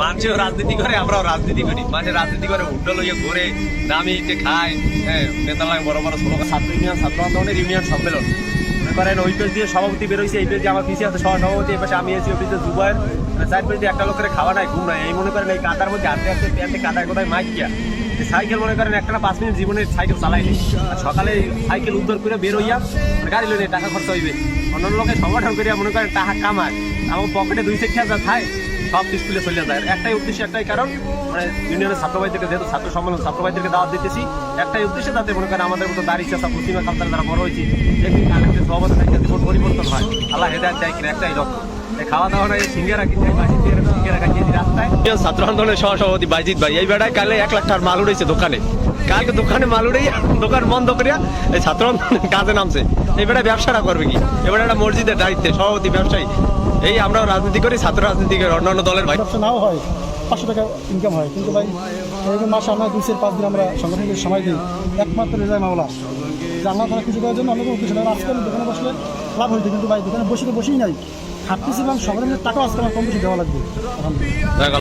মানুষও রাজনীতি করে, আমরাও রাজনীতি করি। মানুষের রাজনীতি করে হুন্ডা লইয়া ঘুরে দামি ইটে খায়, হ্যাঁ, নেতা লাগে বড় বড় ষোলো ছাত্র ইউনিয়ন, ছাত্র আন্দোলনের ইউনিয়ন সম্মেলন মনে করেন। ওই পেজ দিয়ে সভাপতি বেরোইছে, এই পেজ দিয়ে আমার পিছিয়ে আছে সভাপতি, এই পাশে আমি আছি, ওই পেজে যুবায়ের, চার পেজ দিয়ে একটা লোকের খাওয়া নাই ঘুম নাই। এই মনে করেন এই কাদার মধ্যে হাঁটতে হাঁটতে প্যান্টে কাদায় কোথায় মাইক গিয়া সাইকেল মনে করেন একটা 5 মিনিট জীবনে সাইকেল চালাইনি। আর সকালে সাইকেল উদ্ধার করে বের হইয়া গাড়ি লইলে টাকা খরচ হইবে, অন্যান্য লোকের সংগঠন করিয়া মনে করেন টাকা কামায়, আমার পকেটে 2-4 হাজার থাকে, সব স্কুলে চলে যায়। একটাই উদ্দেশ্য, একটাই কারণ, মানে ইউনিয়নের ছাত্রভাইদেরকে, যেহেতু ছাত্র সম্মেলন ছাত্রভাইদেরকে দাওয়াত দিতেছি, একটাই উদ্দেশ্য, যাতে মনে করেন আমাদের মতো দাঁড়িয়ে চাষা পশ্চিমা কালচার যারা বড় হয়েছি একদিন কালেক্টের সভাপতি দায়িত্ব জীবন পরিবর্তন হয়, আল্লাহ হেদায়েত দেয় কিনা, একটাই লক্ষ্য। খাওয়া দাওয়া নাই, সিঙ্গারা কিনতে সিঙ্গারা খাইছি রাস্তায়। ছাত্র আন্দোলনের সহসভাপতি বাইজিৎ ভাই এই বেড়ায় কালে 1 লাখ টাকার মাল উড়েছে দোকানে, কালকে দোকানে মাল উড়ে দোকান বন্ধ করিয়া এই ছাত্র কাজে নামছে। এই বেড়ায় ব্যবসাটা করবে কি? এবারে একটা মসজিদের দায়িত্বে সভাপতি ব্যবসায়ী। এই আমরাও রাজনীতি করি, ছাত্র রাজনীতি করি, অন্যান্য দলের ভাই ব্যবসা নাও হয়, 500 টাকা ইনকাম হয়, কিন্তু ভাই এরকম মাসে আমরা 2-5 দিন আমরা সংগঠনকে সময় দিই, একমাত্র রেজায় মামলা জানলা তারা কিছু করার জন্য অনেক উদ্দেশ্য। আজকে আমি দোকানে বসলে লাভ হইতে, কিন্তু ভাই দোকানে বসেই নাই, খাটতেছিলাম সংগঠনের টাকা আজকে আমার কম বেশি দেওয়া লাগবে।